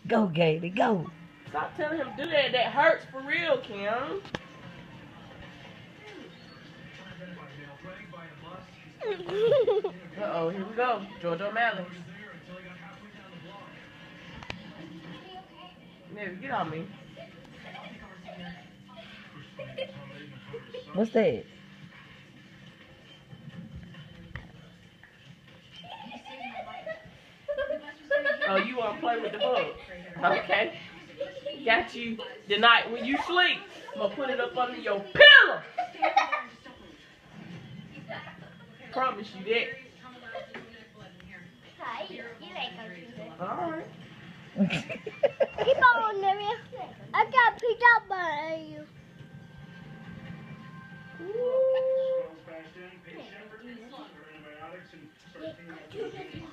Go, Gaby, go. Stop telling him to do that. That hurts for real, Kim. Uh-oh, here we go. George O'Malley. Nigga, get on me. What's that? Oh, you want to play with the bug? Okay. Got you tonight when you sleep. I'm going to put it up under your pillow. Promise you that. Alright. Keep on, Olivia. I got picked up by you. Fast in, patient, antibiotics, and